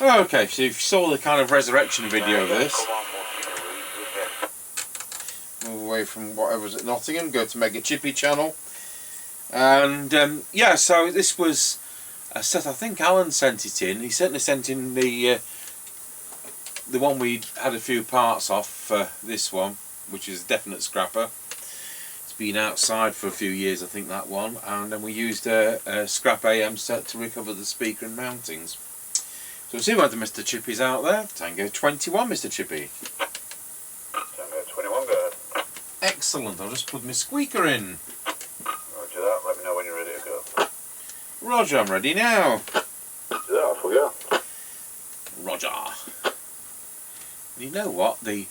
Okay, so you saw the kind of resurrection video of this. Move away from whatever's at Nottingham, go to Mr Chippie channel. And yeah, so this was a set, I think Alan sent it in. He certainly sent in the one we had a few parts off, this one, which is a definite scrapper. It's been outside for a few years, I think, that one. And then we used a scrap AM set to recover the speaker and mountings. So we'll see what the Mr Chippie's out there. Tango 21, Mr Chippie. Tango 21, go ahead. Excellent, I'll just put my squeaker in. Roger that, let me know when you're ready to go. Roger, I'm ready now. Roger that, off we go. Roger. You know what? The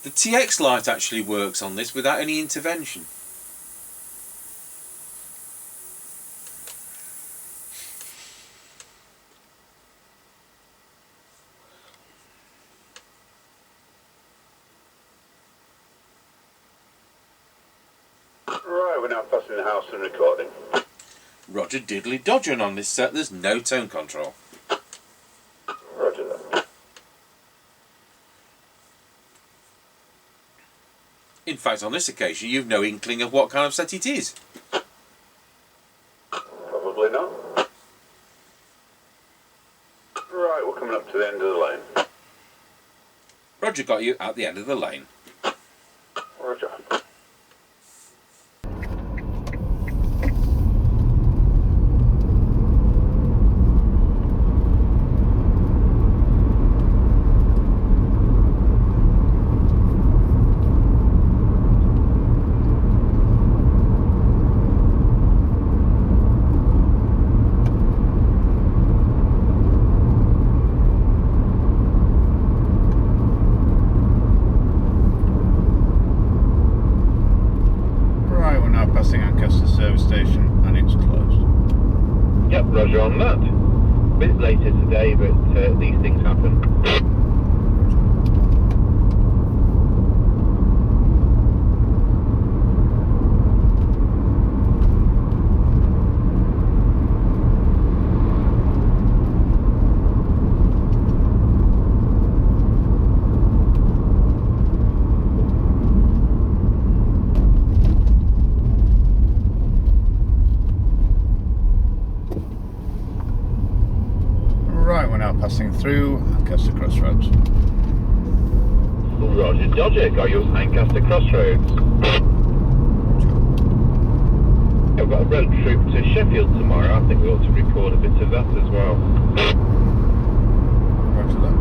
TX light actually works on this without any intervention. Right, we're now passing the house and recording. Roger diddly dodging on this set, there's no tone control. Roger that. In fact, on this occasion, you've no inkling of what kind of set it is. Probably not. Right, we're coming up to the end of the lane. Roger got you at the end of the lane. Roger. Yep, Roger on that. A bit later today, but these things happen. Right, we're now passing through Lancaster Crossroads. Roger Dodger, got you at Lancaster Crossroads. I've got a road trip to Sheffield tomorrow. I think we ought to record a bit of that as well. Roger that.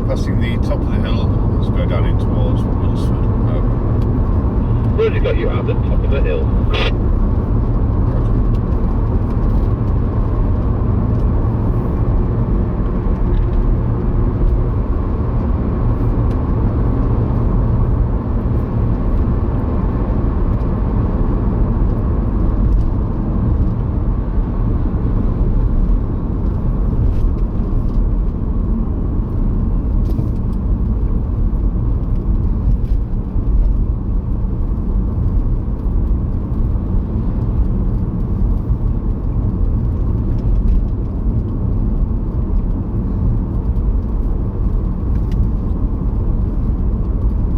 Passing the top of the hill, let's go down in towards Wilsford. Over. Roger got you at the top of the hill.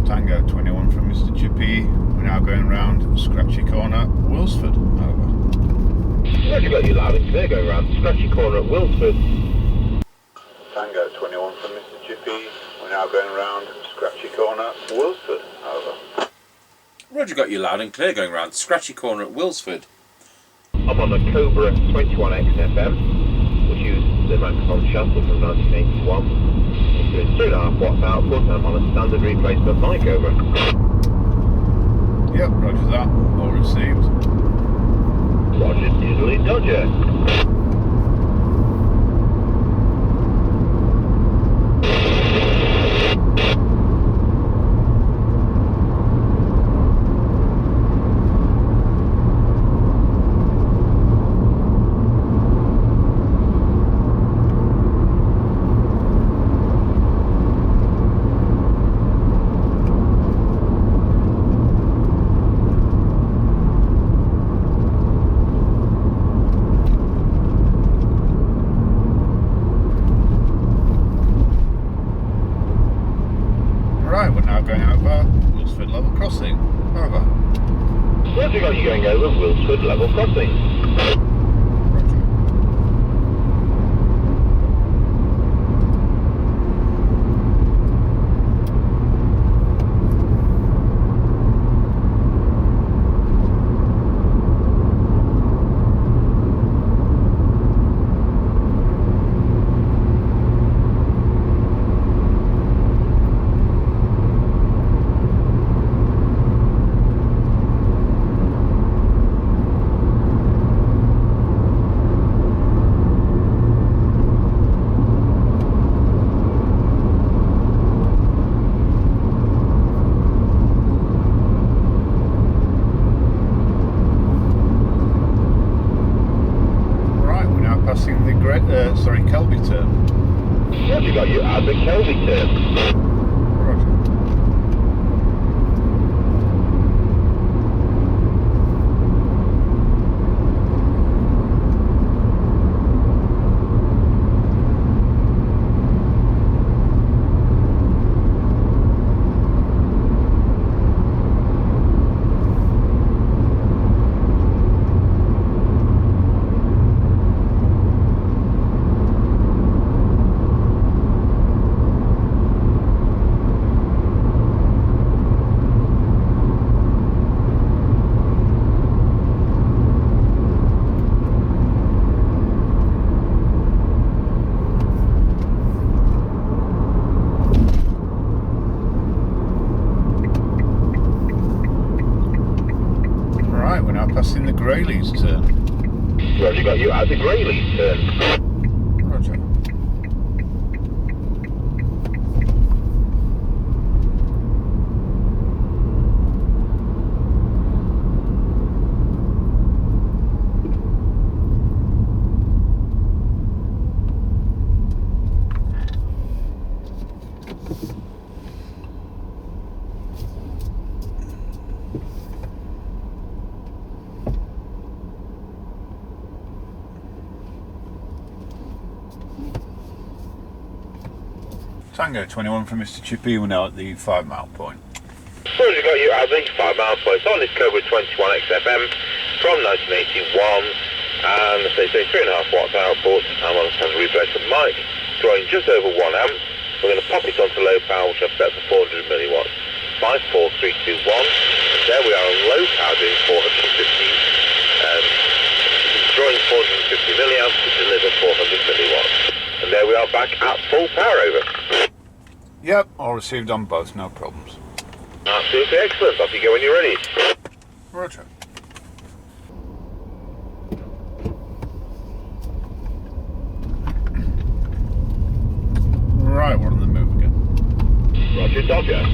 Tango 21 from Mr Chippie. We're now going round Scratchy Corner, Wilsford. Over. Roger got you loud and clear, going round Scratchy Corner at Wilsford. Tango 21 from Mr Chippie. We're now going round Scratchy Corner, Wilsford. Over. Roger got you loud and clear, going round Scratchy Corner at Wilsford. I'm on the Cobra 21X FM, which used the microphone shuttle from 1981. It's 3.5 watts output, and I'm on a standard replacement mic. Over. Yep, roger that. All received. Roger diddly dodger. Wilsford level crossing. Over. Roger, got you going over Wilsford level crossing. Kelby turn. Roger, got you at the Kelby turn. Passing the Greyleys turn. Roger, got you at the Greyleys turn. Roger. Tango 21 from Mr Chippie. We're now at the 5 mile point. Roger, got you at the 5 mile point on this Cobra 21 XFM from 1981, and they say 3.5 watts output. I'm on a standard replacement mic, drawing just over 1 amp. We're going to pop it onto low power, which I've set for 400 milliwatts. 5, 4, 3, 2, 1. There we are on low power doing 450, drawing 450 milliamps to deliver 400 milliwatts. And there we are back at full power, over. Yep, all received on both, no problems. Absolutely excellent. Off you go when you're ready. Roger. Right, we're on the move again. Roger, Dodger.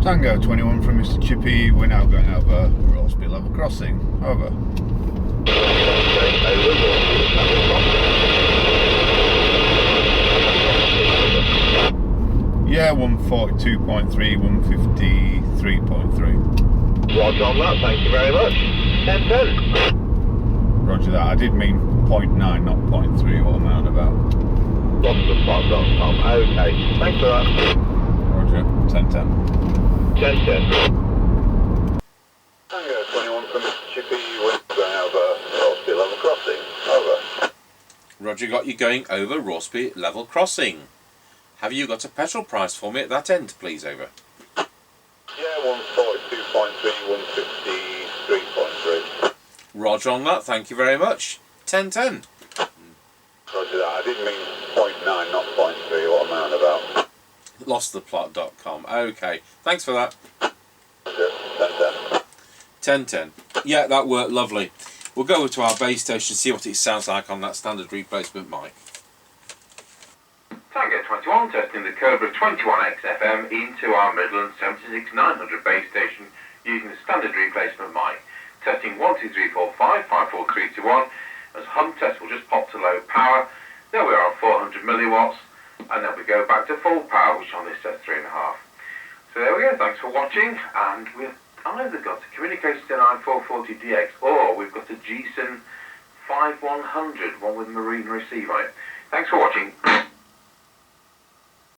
Tango 21 from Mr Chippie. We're now going over Rossby level crossing. Over. Yeah, 142.3, 153.3. Roger on that, thank you very much. 10-10. Roger that. I did mean 0.9, not 0.3. What am I on about? Rogerspot.com. Okay, thanks for that. Roger. 10-10. 10-10. Tango 21 from Mr Chippie. We're going over Rossby level crossing. Over. Roger, got you going over Rossby level crossing. Have you got a petrol price for me at that end, please? Over. Yeah, 142.3, 153.3. Roger on that, thank you very much. 1010. Roger that. I did mean 0.9, not 0.3. What am I on about? Losttheplot.com. Okay, thanks for that. Roger, 1010. 1010. Yeah, that worked lovely. We'll go over to our base station and see what it sounds like on that standard replacement mic. Tango 21 testing the Cobra 21XFM into our Midland 76900 base station using the standard replacement mic. Testing 1, 2, 3, 4, 5, 5, 4, 3, 2, 1. As hum test will just pop to low power. There we are on 400 milliwatts. And then we go back to full power, which on this test 3.5. So there we go, thanks for watching. And we've either got a Communications NI440DX or we've got a GSIN 5100, one with marine receive on it. Thanks for watching.